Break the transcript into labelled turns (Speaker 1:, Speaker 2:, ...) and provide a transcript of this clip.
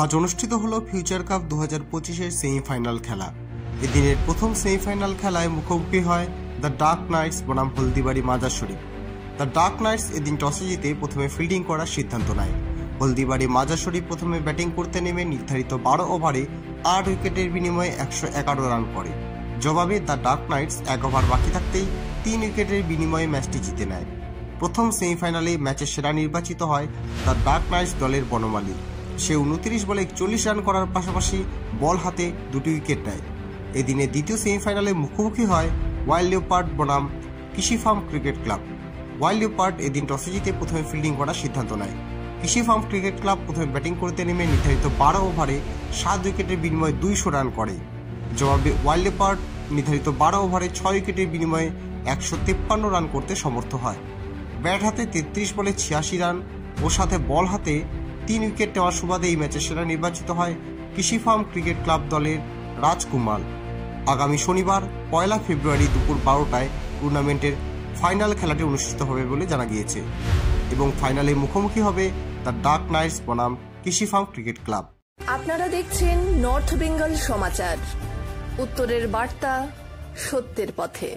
Speaker 1: আজ অনুষ্ঠিত হলো ফিউচার কাপ 2025-এর সেমিফাইনাল খেলা। এদিনের প্রথম সেমিফাইনাল খেলায় মুখোমুখি হয় দ্য ডার্ক নাইটস বনাম হলদিবাড়ি মাজার শরীফ। দ্য ডার্ক নাইটস এদিন টসে জিতে প্রথমে ফিল্ডিং করার সিদ্ধান্ত নেয়। হলদিবাড়ি মাজার শরীফ প্রথমে ব্যাটিং করতে নেমে নির্ধারিত 12 ওভারে 8 উইকেটের বিনিময়ে 111 রান করে। জবাবে দ্য ডার্ক নাইটস 1 ওভার বাকি থাকতেই 3 উইকেটের বিনিময়ে ম্যাচটি জিতে নেয়। প্রথম সেমিফাইনালে ম্যাচের সেরা নির্বাচিত হয় দ্য ডার্ক নাইটস দলের বনমালী। সে 29 বলে 41 রান করার পাশাপাশি বল হাতে 2টি উইকেট নেয়। এদিনে দ্বিতীয় সেমিফাইনালে মুখোমুখি হয় ওয়াইল্ড লিওপার্ড বনাম কৃষি farm cricket club. Wild leopard এদিন টসে জিতে প্রথমে ফিল্ডিং করার সিদ্ধান্ত নেয়। কৃষি ফার্ম ক্রিকেট ক্লাব প্রথমে ব্যাটিং করতে নেমে নির্ধারিত 12 ওভারে 7 উইকেটের বিনিময়ে 200 রান করে। জবাবে ওয়াইল্ড লিওপার্ড নির্ধারিত 12 ওভারে 6 উইকেটের বিনিময়ে 153 রান করতে সমর্থ হয়। ব্যাট হাতে 33 বলে 86 রান ও সাথে বল হাতে 3 উইকেট নেওয়ার সুবাদে এই ম্যাচের সেরা নির্বাচিত হয় কৃষি ফার্ম ক্রিকেট ক্লাব দলের রাজকুমার। আগামী শনিবার 1 ফেব্রুয়ারি দুপুর 12টায় টুর্নামেন্টের ফাইনাল খেলাটি অনুষ্ঠিত হবে বলে জানা গিয়েছে এবং ফাইনালে মুখোমুখি হবে দ্য ডার্ক নাইটস বনাম কৃষি ফার্ম ক্রিকেট ক্লাব।
Speaker 2: আপনারা দেখছেন নর্থ বেঙ্গল সমাচার, উত্তরের বার্তা, সত্যের পথে।